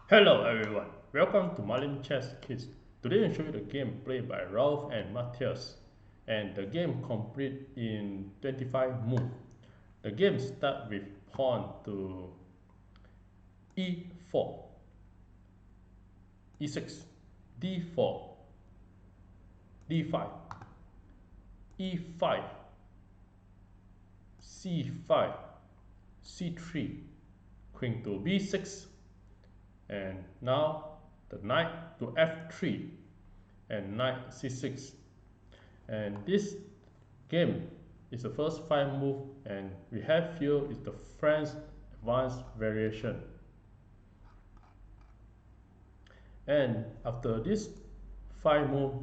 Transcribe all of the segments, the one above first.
Hello everyone, welcome to Marlin Chess Kids. Today I'll show you the game played by Rauf and Matthias, and the game complete in 25 moves. The game starts with pawn to e4, e6, d4, d5, e5, c5, c3, queen to b6, and now the knight to f3 and knight c6. And this game is the first 5 move, and we have here is the French advanced variation. And after this 5 move,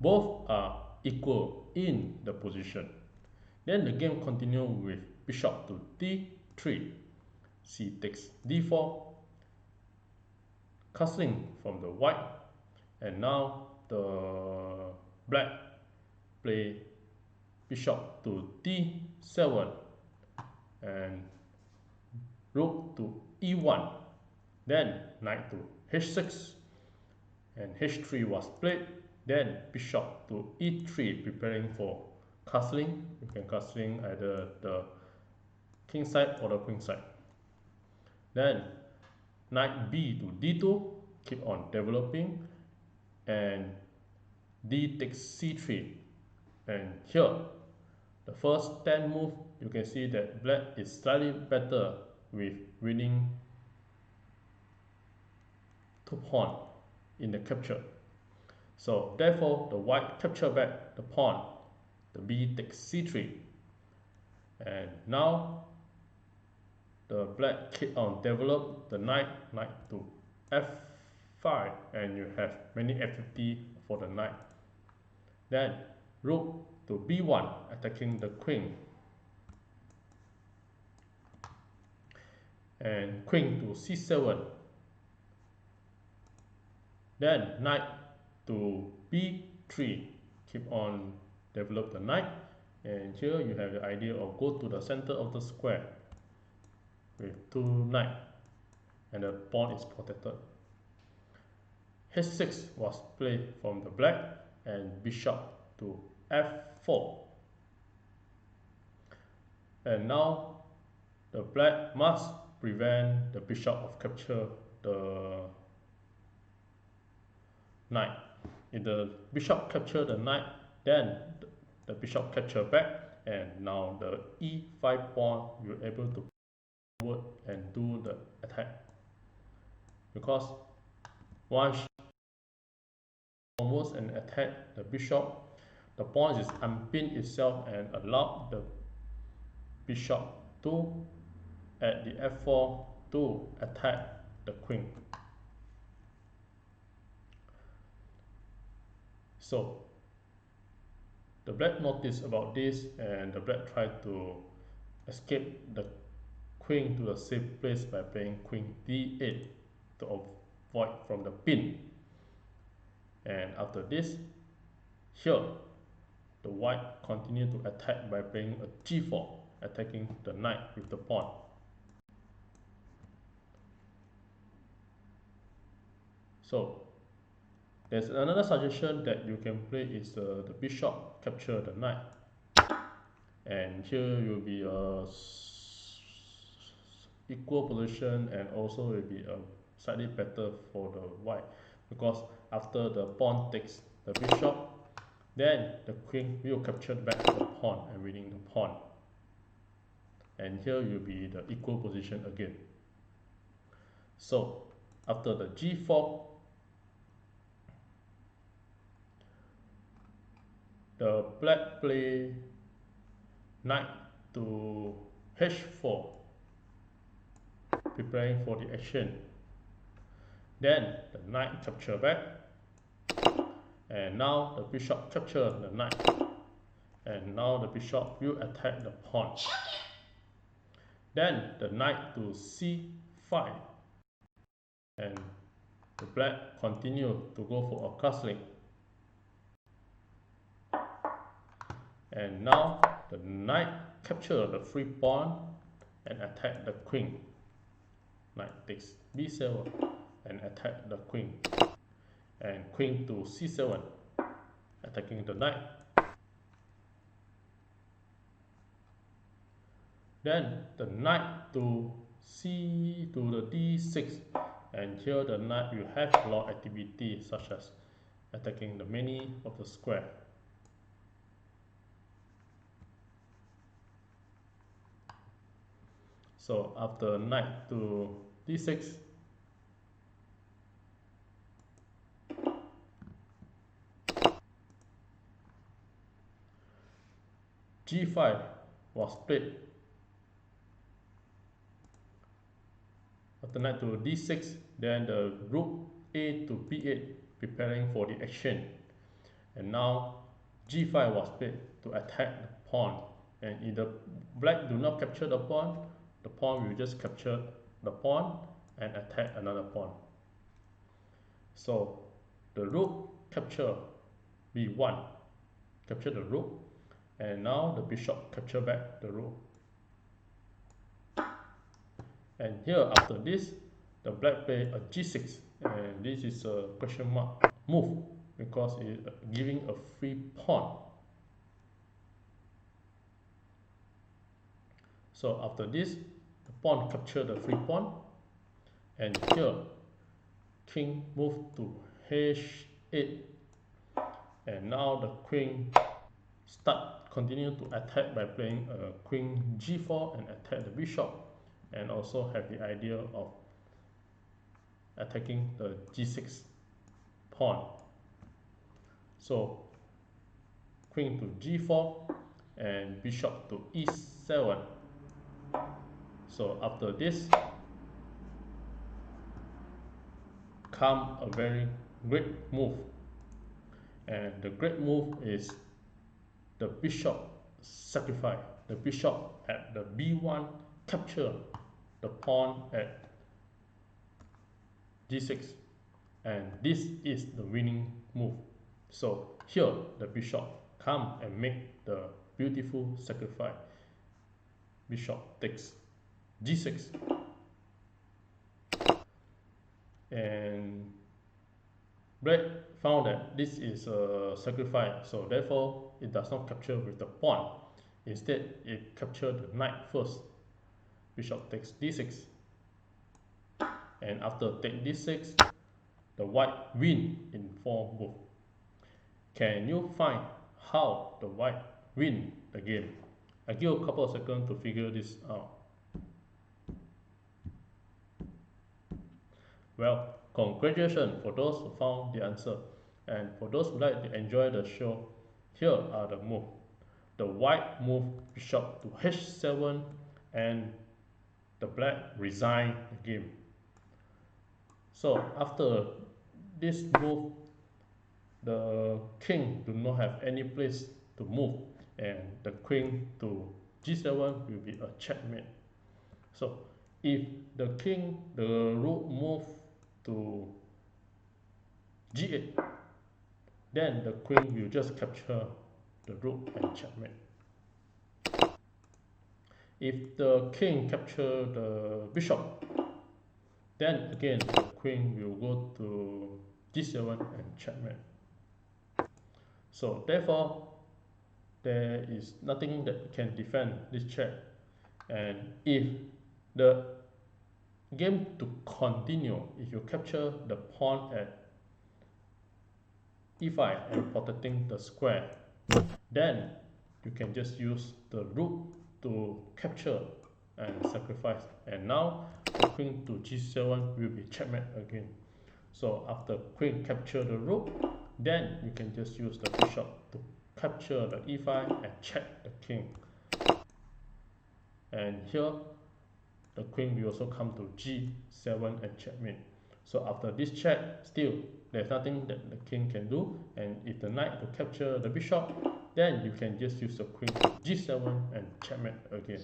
both are equal in the position. Then the game continues with bishop to d3, c takes d4, castling from the white, and now the black play bishop to d7 and rook to e1, then knight to h6 and h3 was played, then bishop to e3 preparing for castling. You can castling either the king side or the queen side. Then knight b to d2, keep on developing, and d takes c3. And here the first 10 move, you can see that black is slightly better with winning 2 pawn in the capture. So therefore the white capture back the pawn, the b takes c3, and now the black keep on develop the knight to f5, and you have many f50 for the knight. Then rook to b1 attacking the queen, and queen to c7, then knight to b3, keep on develop the knight. And here you have the idea of go to the center of the square with 2 knights, and the pawn is protected. h6 was played from the black, and bishop to f4, and now the black must prevent the bishop of capture the knight. If the bishop capture the knight, then the bishop capture back, and now the e5 pawn you're able to forward and do the attack, because once almost and attack the bishop, the pawn is unpin itself and allow the bishop to at the f4 to attack the queen. So the black noticed about this, and the black tried to escape the queen to a safe place by playing queen d8 to avoid from the pin. And after this, here the white continue to attack by playing a g4, attacking the knight with the pawn. So there's another suggestion that you can play is the bishop capture the knight, and here will be a equal position, and also will be a slightly better for the white, because after the pawn takes the bishop, then the queen will capture back the pawn and winning the pawn, and here will be the equal position again. So after the g4, the black play knight to h4, preparing for the action. Then the knight capture back, and now the bishop capture the knight, and now the bishop will attack the pawn. Then the knight to c5, and the black continue to go for a castling. And now the knight capture the free pawn and attack the queen. Knight takes b7, and attack the queen, and queen to c7, attacking the knight. Then the knight to the d6, and here the knight will have a lot of activity such as attacking the many of the square. So after knight to d6, g5 was played. After knight to d6, then the rook a to b8, preparing for the action. And now g5 was played to attack the pawn. And if the black do not capture the pawn will just capture the pawn and attack another pawn. So the rook capture b1, capture the rook, and now the bishop capture back the rook. And here after this, the black play a g6, and this is a question mark move because it is giving a free pawn. So after this, the pawn capture the free pawn, and here king move to h8, and now the queen continue to attack by playing queen g4 and attack the bishop, and also have the idea of attacking the g6 pawn. So queen to g4 and bishop to e7. So after this come a very great move, and the great move is the bishop sacrifice. The bishop at the b1 capture the pawn at g6, and this is the winning move. So here the bishop come and make the beautiful sacrifice. Bishop takes g6, and black found that this is a sacrifice, so therefore it does not capture with the pawn. Instead it captured the knight first. Bishop takes d6, and after take d6, the white win in 4 moves. Can you find how the white win the game? I give a couple of seconds to figure this out. Well, congratulations for those who found the answer, and for those who like to enjoy the show, here are the moves. The white move bishop to h7, and the black resign the game. So after this move, the king do not have any place to move, and the queen to g7 will be a checkmate. So if the rook move to g8, then the queen will just capture the rook and checkmate. If the king capture the bishop, then again the queen will go to g7 and checkmate. So therefore there is nothing that can defend this check, and if the game to continue, if you capture the pawn at e5 and protecting the square, then you can just use the rook to capture and sacrifice, and now the queen to g7 will be checkmate again. So after queen capture the rook, then you can just use the bishop to capture the e5 and check the king. And here the queen will also come to g7 and checkmate. So after this check, still there's nothing that the king can do, and if the knight to capture the bishop, then you can just use the queen to g7 and checkmate again.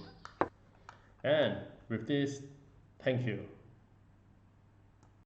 And with this, thank you.